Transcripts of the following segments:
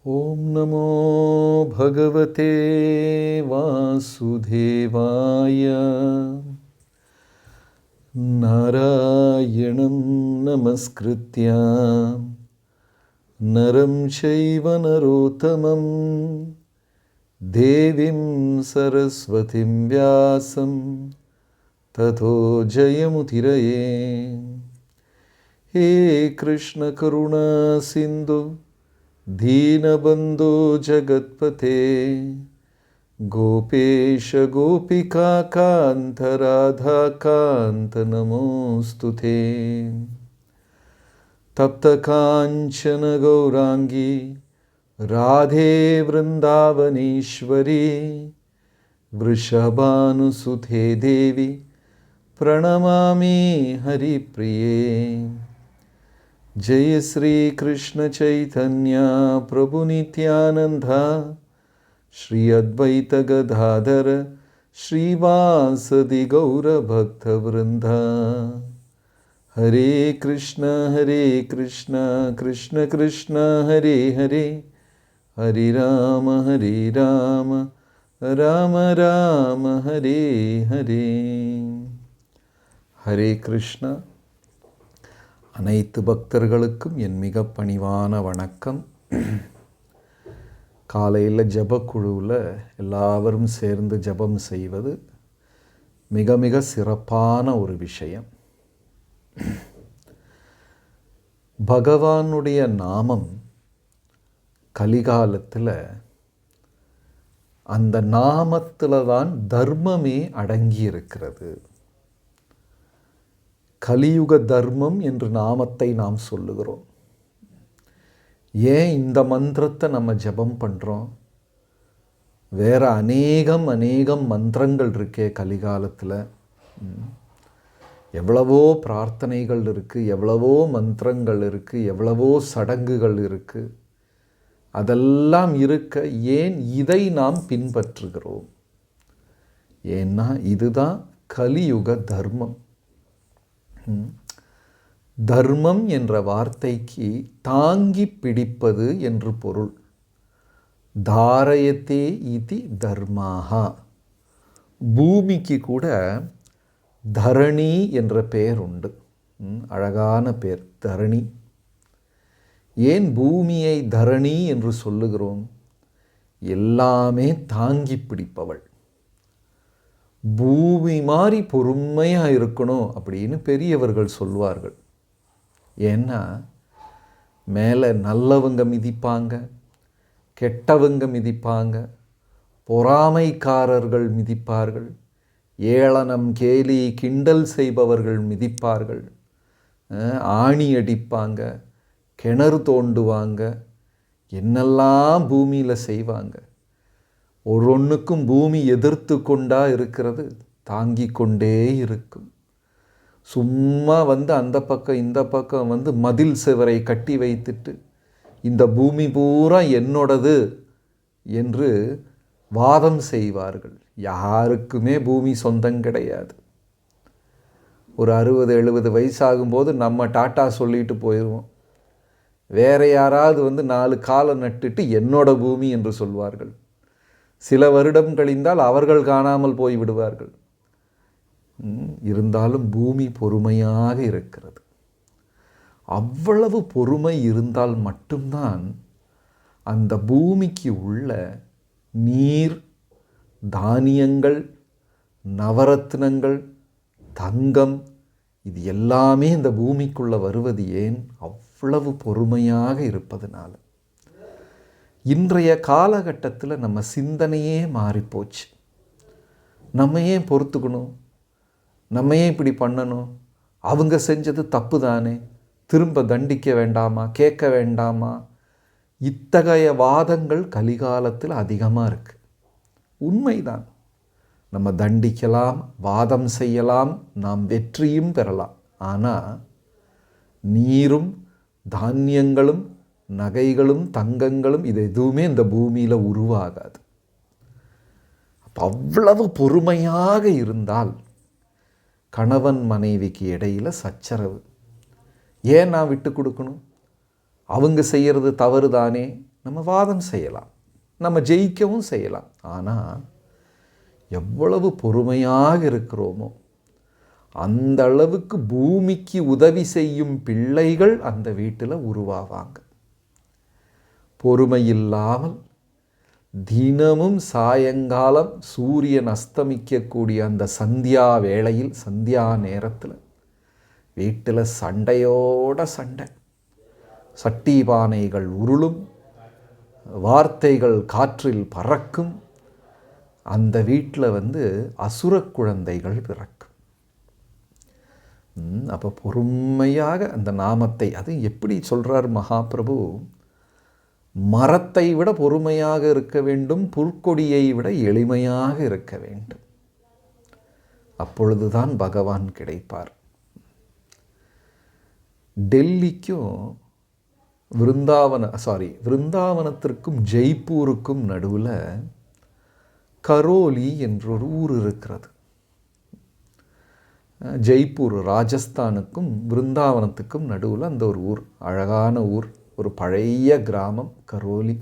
ॐ नमो भगवते वासुदेवाय। नारायणं नमस्कृत्य नरं चैव नरोत्तमं देवीं सरस्वतीं व्यासं ततो जयमुदीरये। हे कृष्ण करुणा सिन्धु दीनबन्धो जगत्पते गोपेश गोपिका कान्त राधा कान्त नमोऽस्तुते। तप्तकाञ्चन गौराङ्गी राधे वृन्दावनेश्वरी वृषभानुसुते देवी प्रणमामि हरिप्रिये। जय श्री कृष्ण चैतन्य प्रभु नित्यानंद श्री अद्वैत गदाधर श्रीवासदि गौर भक्त वृंद। हरे कृष्ण कृष्ण कृष्ण हरे हरे, हरे राम राम राम हरे हरे। हरे कृष्ण। அனைத்து பக்தர்களுக்கும் என் மிக பணிவான வணக்கம். காலையில் ஜபக்குழுவில் எல்லாரும் சேர்ந்து ஜபம் செய்வது மிக மிக சிறப்பான ஒரு விஷயம். பகவானுடைய நாமம் கலிகாலத்தில் அந்த நாமத்தில் தான் தர்மமே அடங்கி இருக்கிறது. கலியுக தர்மம் என்று நாமத்தை நாம் சொல்லுகிறோம். ஏன் இந்த மந்திரத்தை நம்ம ஜபம் பண்ணுறோம்? வேற அநேகம் மந்திரங்கள் இருக்கே கலிகாலத்தில். எவ்வளவோ பிரார்த்தனைகள் இருக்குது, எவ்வளவோ மந்திரங்கள் இருக்குது, எவ்வளவோ சடங்குகள் இருக்குது. அதெல்லாம் இருக்க ஏன் இதை நாம் பின்பற்றுகிறோம்? ஏன்னா இதுதான் கலியுக தர்மம். தர்மம் என்ற வார்த்தைக்கு தாங்கி பிடிப்பது என்று பொருள். தாரயத்தே இதி தர்மாஹா. பூமிக்கு கூட தரணி என்ற பெயர் உண்டு. அழகான பெயர் தரணி. ஏன் பூமியை தரணி என்று சொல்லுகிறோம்? எல்லாமே தாங்கி பிடிப்பவள். பூமி மாதிரி பொறுமையாக இருக்கணும் அப்படின்னு பெரியவர்கள் சொல்வார்கள். ஏன்னா மேலே நல்லவங்க மிதிப்பாங்க, கெட்டவங்க மிதிப்பாங்க, பொறாமைக்காரர்கள் மிதிப்பார்கள், ஏளனம் கேலி கிண்டல் செய்பவர்கள் மிதிப்பார்கள், ஆணி அடிப்பாங்க, கிணறு தோண்டுவாங்க, என்னெல்லாம் பூமியில் செய்வாங்க. ஒவ்வொன்றுக்கும் பூமி எதிர்த்து கொண்டா இருக்கிறது, தாங்கி கொண்டே இருக்கும். சும்மா அந்த பக்கம் இந்த பக்கம் மதில் சுவரை கட்டி வைத்துட்டு இந்த பூமி பூரா என்னோடது என்று வாதம் செய்வார்கள். யாருக்குமே பூமி சொந்தம் கிடையாது. ஒரு 60-70 வயசாகும்போது நம்ம டாட்டா சொல்லிட்டு போயிடுவோம். வேற யாராவது 4 காலை நட்டுட்டு என்னோட பூமி என்று சொல்வார்கள். சில வருடம் கழிந்தால் அவர்கள் காணாமல் போய் விடுவார்கள். இருந்தாலும் பூமி பொறுமையாக இருக்கிறது. அவ்வளவு பொறுமை இருந்தால் மட்டும்தான் அந்த பூமிக்கு உள்ள நீர், தானியங்கள், நவரத்னங்கள், தங்கம், இது எல்லாமே இந்த பூமிக்குள்ள வருவது ஏன்? அவ்வளவு பொறுமையாக இருப்பதனால. இன்றைய காலகட்டத்தில் நம்ம சிந்தனையே மாறிப்போச்சு. நம்ம ஏன் பொறுத்துக்கணும்? நம்ம ஏன் இப்படி பண்ணணும்? அவங்க செஞ்சது தப்பு தானே, திரும்ப தண்டிக்க வேண்டாமா, கேட்க வேண்டாமா? இத்தகைய வாதங்கள் கலிகாலத்தில் அதிகமாக இருக்குது. உண்மைதான். நம்ம தண்டிக்கலாம், வாதம் செய்யலாம், நாம் வெற்றியும் பெறலாம். ஆனால் நீரும் தானியங்களும் நகைகளும் தங்கங்களும் இது எதுவுமே இந்த பூமியில் உருவாகாது. அவ்வளவு பொறுமையாக இருந்தால் கணவன் மனைவிக்கு இடையில் சச்சரவு. ஏன் நான் விட்டு கொடுக்கணும்? அவங்க செய்கிறது தவறு தானே, நம்ம வாதம் செய்யலாம், நம்ம ஜெயிக்கவும் செய்யலாம். ஆனால் எவ்வளவு பொறுமையாக இருக்கிறோமோ அந்த அளவுக்கு பூமிக்கு உதவி செய்யும் பிள்ளைகள் அந்த வீட்டில் உருவாவாங்க. பொறுமை இல்லாமல் தினமும் சாயங்காலம் சூரியன் அஸ்தமிக்கக்கூடிய அந்த சந்தியா வேளையில், சந்தியா நேரத்தில் வீட்டில் சண்டையோட சண்டை, சட்டி பானைகள் உருளும், வார்த்தைகள் காற்றில் பறக்கும். அந்த வீட்டில் அசுர குழந்தைகள் பிறக்கும். அப்போ பொறுமையாக அந்த நாமத்தை, அது எப்படி சொல்கிறார் மகாபிரபு, மரத்தை விட பொறுமையாக இருக்க வேண்டும், புற்கொடியை விட எளிமையாக இருக்க வேண்டும். அப்பொழுதுதான் பகவான் கிடைப்பார். டெல்லிக்கும் விருந்தாவனத்திற்கும் ஜெய்ப்பூருக்கும் நடுவில் கரோலி என்றொரு ஊர் இருக்கிறது. ஜெய்ப்பூர் ராஜஸ்தானுக்கும் விருந்தாவனத்துக்கும் நடுவில் அந்த ஒரு ஊர், அழகான ஊர், ஒரு பழைய கிராமம் கரோலி.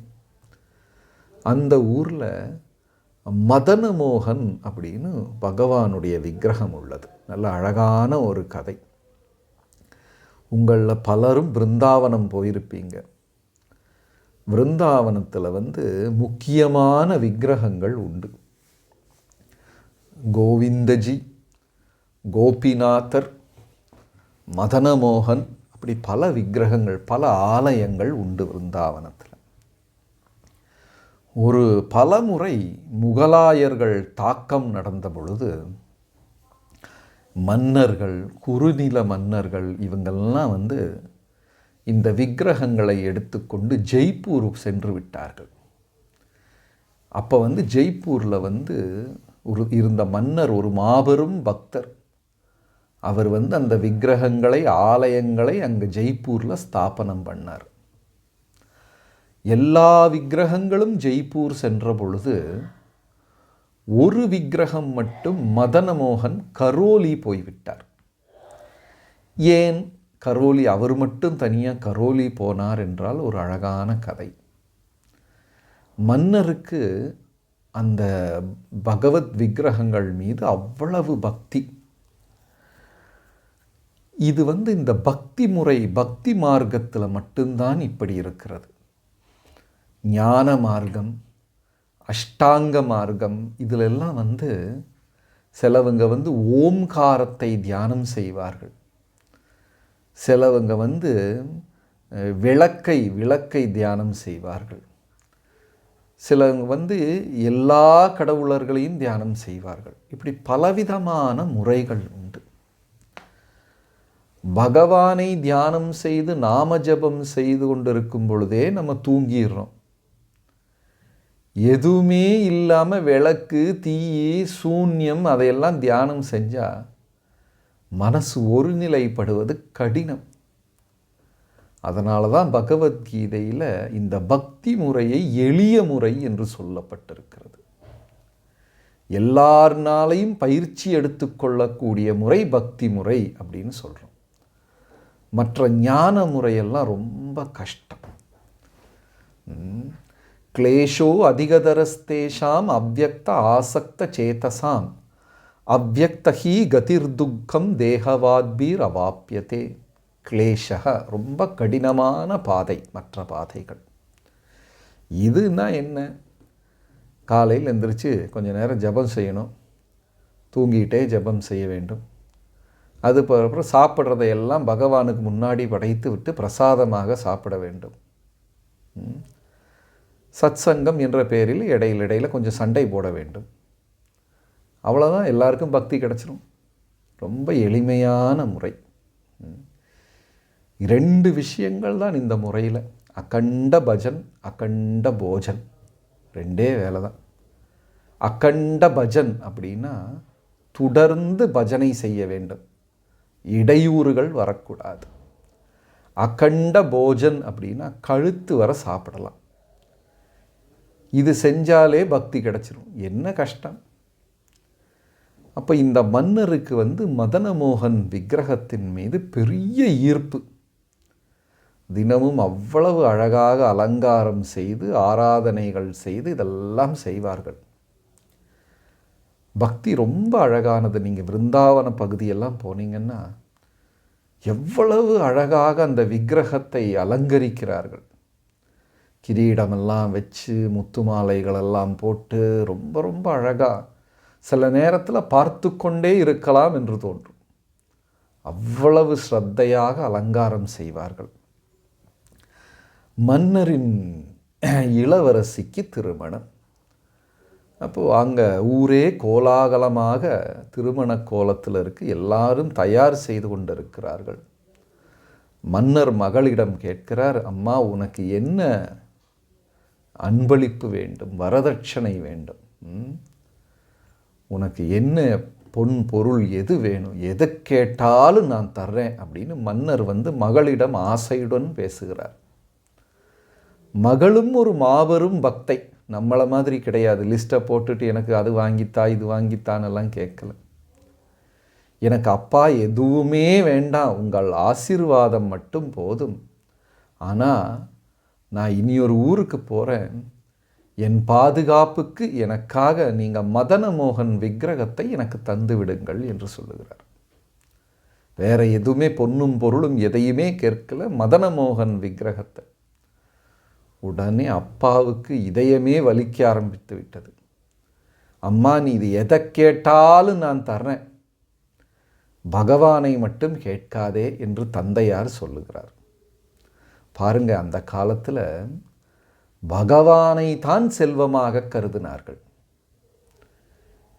அந்த ஊரில் மதனமோகன் அப்படின்னு பகவானுடைய விக்கிரகம் உள்ளது. நல்ல அழகான ஒரு கதை. உங்களில் பலரும் பிருந்தாவனம் போயிருப்பீங்க. விருந்தாவனத்தில் முக்கியமான விக்கிரகங்கள் உண்டு. கோவிந்தஜி, கோபிநாதர், மதனமோகன், அப்படி பல விக்கிரகங்கள், பல ஆலயங்கள் உண்டு விருந்தாவனத்தில். ஒரு பலமுறை முகலாயர்கள் தாக்கம் நடந்த பொழுது மன்னர்கள், குறுநில மன்னர்கள் இவங்கெல்லாம் இந்த விக்கிரகங்களை எடுத்துக்கொண்டு ஜெய்ப்பூர் சென்று விட்டார்கள். அப்போ ஜெய்ப்பூரில் இருந்த மன்னர் ஒரு மாபெரும் பக்தர். அவர் அந்த விக்கிரகங்களை, ஆலயங்களை அங்கே ஜெய்ப்பூரில் ஸ்தாபனம் பண்ணார். எல்லா விக்கிரகங்களும் ஜெய்ப்பூர் சென்ற பொழுது ஒரு விக்கிரகம் மட்டும் மதனமோகன் கரோலி போய்விட்டார். ஏன் கரோலி, அவர் மட்டும் தனியாக கரோலி போனார் என்றால் ஒரு அழகான கதை. மன்னருக்கு அந்த பகவத் விக்கிரகங்கள் மீது அவ்வளவு பக்தி. இது இந்த பக்தி முறை, பக்தி மார்க்கத்தில் மட்டும்தான் இப்படி இருக்கிறது. ஞான மார்க்கம், அஷ்டாங்க மார்க்கம், இதிலெல்லாம் சிலவங்க ஓம்காரத்தை தியானம் செய்வார்கள். சிலவங்க விளக்கை தியானம் செய்வார்கள். சிலவங்க எல்லா கடவுளர்களையும் தியானம் செய்வார்கள். இப்படி பலவிதமான முறைகள் உண்டு. பகவானை தியானம் செய்து நாம ஜபம் செய்து கொண்டிருக்கும் பொழுதே நம்ம தூங்கிடுறோம். எதுவுமே இல்லாமல் விளக்கு, தீ, சூன்யம் அதையெல்லாம் தியானம் செஞ்சால் மனசு ஒருநிலைப்படுவது கடினம். அதனால தான் பகவத்கீதையில் இந்த பக்தி முறையை எளிய முறை என்று சொல்லப்பட்டிருக்கிறது. எல்லார்னாலையும் பயிற்சி எடுத்துக்கொள்ளக்கூடிய முறை பக்தி முறை அப்படின்னு சொல்கிறோம். மற்ற ஞான முறையெல்லாம் ரொம்ப கஷ்டம். கிளேஷோ அதிகதரஸ்தேஷாம் அவ்யக்த ஆசக்த சேதசாம் அவ்யக்தஹி கதிர்துக்கம் தேகவாத்பீர் அவாப்பியதே. கிளேஷக ரொம்ப கடினமான பாதை. மற்ற பாதைகள் இதுனா என்ன? காலையில் எந்திரிச்சு கொஞ்சம் நேரம் ஜபம் செய்யணும், தூங்கிட்டே ஜபம் செய்ய வேண்டும். அதுக்கப்புறம் சாப்பிட்றதையெல்லாம் பகவானுக்கு முன்னாடி படைத்து விட்டு பிரசாதமாக சாப்பிட வேண்டும். சத்சங்கம் என்ற பெயரில் இடையில கொஞ்சம் சண்டை போட வேண்டும். அவ்வளோதான், எல்லாருக்கும் பக்தி கிடச்சிரும். ரொம்ப எளிமையான முறை. 2 விஷயங்கள் தான் இந்த முறையில். அகண்ட பஜன், அகண்ட போஜன், 2 வேலை தான். அகண்ட பஜன் அப்படின்னா தொடர்ந்து பஜனை செய்ய வேண்டும், இடையூறுகள் வரக்கூடாது. அகண்ட போஜன் அப்படின்னா கழுத்து வர சாப்பிடலாம். இது செஞ்சாலே பக்தி கிடச்சிரும். என்ன கஷ்டம்? அப்போ இந்த மன்னருக்கு மதனமோகன் விக்கிரகத்தின் மீது பெரிய ஈர்ப்பு. தினமும் அவ்வளவு அழகாக அலங்காரம் செய்து ஆராதனைகள் செய்து இதெல்லாம் செய்வார்கள். பக்தி ரொம்ப அழகானது. நீங்கள் விருந்தாவன பகுதியெல்லாம் போனீங்கன்னா எவ்வளவு அழகாக அந்த விக்கிரகத்தை அலங்கரிக்கிறார்கள். கிரீடமெல்லாம் வச்சு முத்து மாலைகளெல்லாம் போட்டு ரொம்ப ரொம்ப அழகாக, சில நேரத்தில் பார்த்து கொண்டே இருக்கலாம் என்று தோன்றும். அவ்வளவு ஸ்ரத்தையாக அலங்காரம் செய்வார்கள். மன்னரின் இளவரசிக்கு திருமணம். அப்போது அங்கே ஊரே கோலாகலமாக திருமண கோலத்தில் இருக்கு. எல்லாரும் தயார் செய்து கொண்டிருக்கிறார்கள். மன்னர் மகளிடம் கேட்கிறார், அம்மா உனக்கு என்ன அன்பளிப்பு வேண்டும், வரதட்சணை வேண்டும், உனக்கு என்ன பொன் பொருள் எது வேணும், எதை கேட்டாலும் நான் தர்றேன் அப்படின்னு மன்னர் மகளிடம் ஆசையுடன் பேசுகிறார். மகளும் ஒரு மாபெரும் பக்தை. நம்மளை மாதிரி கிடையாது, லிஸ்ட்டை போட்டுட்டு எனக்கு அது வாங்கித்தா இது வாங்கித்தானெல்லாம் கேட்கல. எனக்கு அப்பா எதுவுமே வேண்டாம், உங்கள் ஆசீர்வாதம் மட்டும் போதும். ஆனால் நான் இனியொரு ஊருக்கு போகிறேன், என் பாதுகாப்புக்கு எனக்காக நீங்கள் மதனமோகன் விக்கிரகத்தை எனக்கு தந்து விடுங்கள் என்று சொல்லுகிறார். வேற எதுவுமே பொன்னும் பொருளும் எதையுமே கேட்கல, மதனமோகன் விக்கிரகத்தை. உடனே அப்பாவுக்கு இதயமே வலிக்க ஆரம்பித்து விட்டது. அம்மா நீ இது எதை கேட்டாலும் நான் தர்றேன், பகவானை மட்டும் கேட்காதே என்று தந்தையார் சொல்லுகிறார். பாருங்க, அந்த காலத்தில் பகவானை தான் செல்வமாக கருதினார்கள்.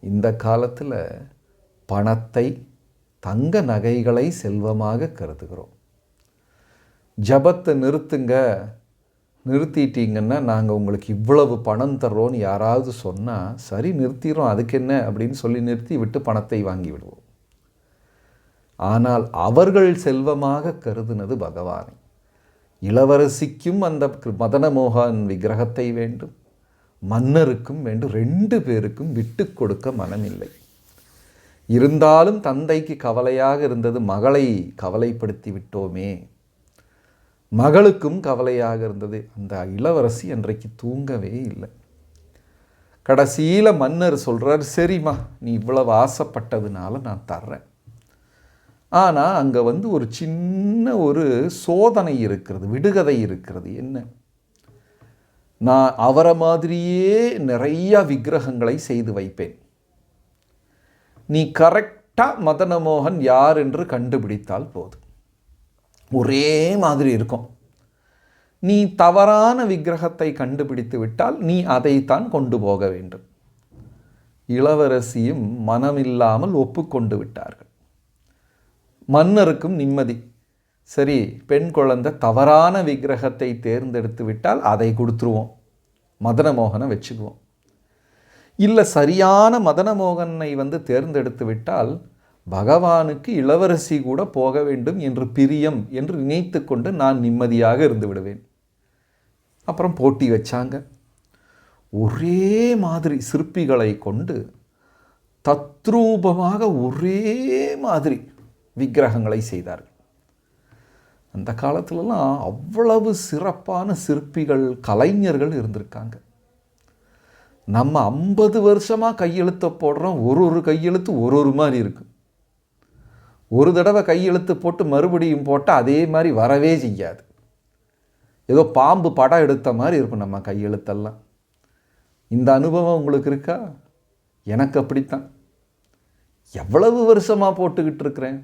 இந்த காலத்தில் பணத்தை, தங்க நகைகளை செல்வமாக கருதுகிறோம். ஜபத்தை நிறுத்திட்டீங்கன்னா நாங்கள் உங்களுக்கு இவ்வளவு பணம் தர்றோன்னு யாராவது சொன்னால் சரி நிறுத்திடுறோம், அதுக்கு என்ன அப்படின்னு சொல்லி நிறுத்தி விட்டு பணத்தை வாங்கி விடுவோம். ஆனால் அவர்கள் செல்வமாக கருதினது பகவானை. இளவரசிக்கும் அந்த மதனமோகன் விக்கிரகத்தை வேண்டும், மன்னருக்கும் வேண்டும். 2 பேருக்கும் விட்டு கொடுக்க மனமில்லை. இருந்தாலும் தந்தைக்கு கவலையாக இருந்தது, மகளை கவலைப்படுத்தி விட்டோமே. மகளுக்கும் கவலையாக இருந்தது. அந்த இளவரசி அன்றைக்கு தூங்கவே இல்லை. கடைசியில் மன்னர் சொல்கிறார், சரிம்மா நீ இவ்வளவு ஆசைப்பட்டதுனால நான் தர்றேன். ஆனால் அங்கே ஒரு சின்ன ஒரு சோதனை இருக்கிறது, விடுகதை இருக்கிறது. என்ன? நான் அவரை மாதிரியே நிறைய விக்கிரகங்களை செய்து வைப்பேன். நீ கரெக்டாக மதனமோகன் யார் என்று கண்டுபிடித்தால் போதும், ஒரே மாதிரி இருக்கும். நீ தவறான விக்கிரகத்தை கண்டுபிடித்து விட்டால் நீ அதைத்தான் கொண்டு போக வேண்டும். இளவரசியும் மனமில்லாமல் ஒப்புக்கொண்டு விட்டார்கள். மன்னருக்கும் நிம்மதி. சரி, பெண் குழந்தை தவறான விக்கிரகத்தை தேர்ந்தெடுத்து விட்டால் அதை கொடுத்துருவோம், மதனமோகனை வச்சுக்குவோம். இல்லை சரியான மதனமோகனை தேர்ந்தெடுத்து விட்டால் பகவானுக்கு இளவரசி கூட போக வேண்டும் என்று பிரியம் என்று நினைத்து கொண்டு நான் நிம்மதியாக இருந்து விடுவேன். அப்புறம் போட்டி வச்சாங்க. ஒரே மாதிரி சிற்பிகளை கொண்டு தத்ரூபமாக ஒரே மாதிரி விக்கிரகங்களை செய்தார்கள். அந்த காலத்துலலாம் அவ்வளவு சிறப்பான சிற்பிகள், கலைஞர்கள் இருந்திருக்காங்க. நம்ம 50 வருஷமாக கையெழுத்தை போடுறோம், ஒரு கையெழுத்து ஒரு மாதிரி இருக்கு. ஒரு தடவை கையெழுத்து போட்டு மறுபடியும் போட்டால் அதே மாதிரி வரவே செய்யாது. ஏதோ பாம்பு படம் எடுத்த மாதிரி இருக்கும் நம்ம கையெழுத்தெல்லாம். இந்த அனுபவம் உங்களுக்கு இருக்கா? எனக்கு அப்படித்தான். எவ்வளவு வருஷமாக போட்டுக்கிட்டு இருக்கிறேன்,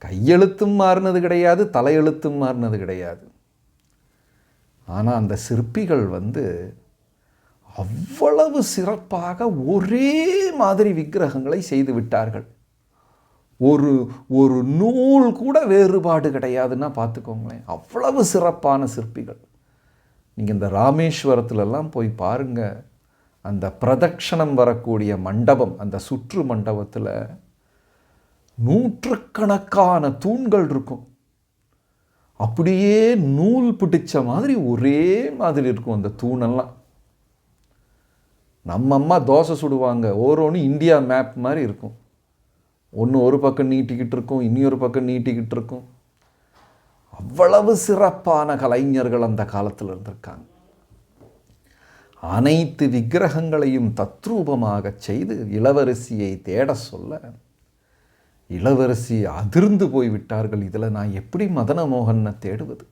கையெழுத்தும் மாறினது கிடையாது, தலையெழுத்தும் மாறினது கிடையாது. ஆனால் அந்த சிற்பிகள் அவ்வளவு சிறப்பாக ஒரே மாதிரி விக்கிரகங்களை செய்து விட்டார்கள். ஒரு நூல் கூட வேறுபாடு கிடையாதுன்னா பார்த்துக்கோங்களேன், அவ்வளவு சிறப்பான சிற்பிகள். நீங்கள் இந்த ராமேஸ்வரத்துலலாம் போய் பாருங்கள், அந்த பிரதட்சணம் வரக்கூடிய மண்டபம், அந்த சுற்று மண்டபத்தில் நூற்றுக்கணக்கான தூண்கள் இருக்கும். அப்படியே நூல் பிடிச்ச மாதிரி ஒரே மாதிரி இருக்கும் அந்த தூணெல்லாம். நம்ம அம்மா தோசை சுடுவாங்க, ஒன்று இந்தியா மேப் மாதிரி இருக்கும். ஒன்று ஒரு பக்கம் நீட்டிக்கிட்டு இருக்கும், இன்னொரு பக்கம் நீட்டிக்கிட்டு இருக்கும். அவ்வளவு சிறப்பான கலைஞர்கள் அந்த காலத்தில் இருந்திருக்காங்க. அனைத்து விக்கிரகங்களையும் தத்ரூபமாக செய்து இளவரசியை தேட சொல்ல இளவரசி அதிர்ந்து போய்விட்டார்கள். இதில் நான் எப்படி மதன மோகனை தேடுவது?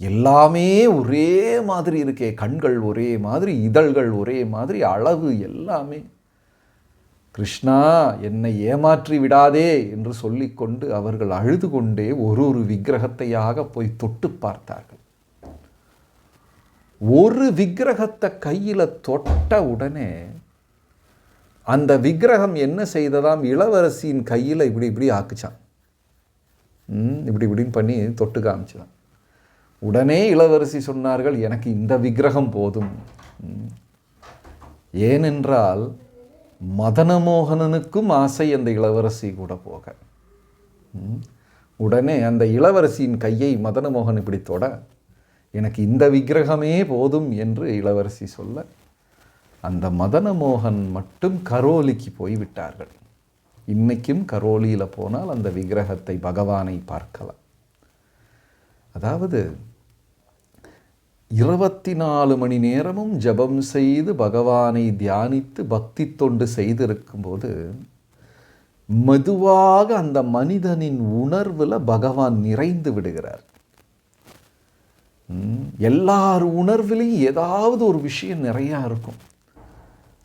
எல்லாமே ஒரே மாதிரி இருக்கே, கண்கள் ஒரே மாதிரி, இதழ்கள் ஒரே மாதிரி, அளவு எல்லாமே. கிருஷ்ணா, என்னை ஏமாற்றி விடாதே என்று சொல்லிக்கொண்டு அவர்கள் அழுது கொண்டே ஒரு விக்கிரகத்தையாக போய் தொட்டு பார்த்தார்கள். ஒரு விக்கிரகத்தை கையில் தொட்ட உடனே அந்த விக்கிரகம் என்ன செய்ததாம்? இளவரசியின் கையில் இப்படி ஆக்குச்சான். இப்படின்னு பண்ணி தொட்டு காமிச்சான். உடனே இளவரசி சொன்னார்கள், எனக்கு இந்த விக்கிரகம் போதும். ஏனென்றால் மதனமோகனனுக்கும் ஆசை அந்த இளவரசி கூட போக. உடனே அந்த இளவரசியின் கையை மதனமோகன் இப்படி தொட, எனக்கு இந்த விக்கிரகமே போதும் என்று இளவரசி சொல்ல, அந்த மதனமோகன் மட்டும் கரோலிக்கு போய்விட்டார்கள். இன்னைக்கும் கரோலியில் போனால் அந்த விக்கிரகத்தை, பகவானை பார்க்கலாம். அதாவது 24 மணி நேரமும் ஜபம் செய்து பகவானை தியானித்து பக்தி தொண்டு செய்திருக்கும்போது மெதுவாக அந்த மனிதனின் உணர்வில் பகவான் நிறைந்து விடுகிறார். எல்லார் உணர்விலையும் ஏதாவது ஒரு விஷயம் நிறையா இருக்கும்.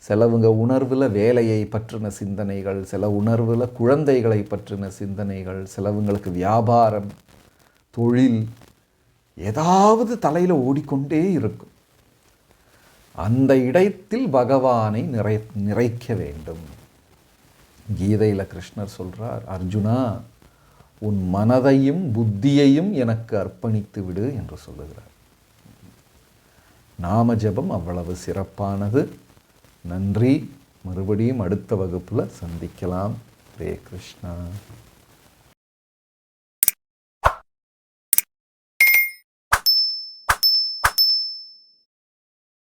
சிலவங்க உணர்வில் வேலையை பற்றின சிந்தனைகள், சில உணர்வில் குழந்தைகளை பற்றின சிந்தனைகள், சிலவங்களுக்கு வியாபாரம், தொழில், ஏதாவது தலையில் ஓடிக்கொண்டே இருக்கும். அந்த இடத்தில் பகவானை நிறைக்க வேண்டும். கீதையில் கிருஷ்ணர் சொல்கிறார், அர்ஜுனா, உன் மனதையும் புத்தியையும் எனக்கு அர்ப்பணித்து விடு என்று சொல்லுகிறார். நாம ஜபம் அவ்வளவு சிறப்பானது. நன்றி. மறுபடியும் அடுத்த வகுப்பில் சந்திக்கலாம். ஹரே கிருஷ்ணா.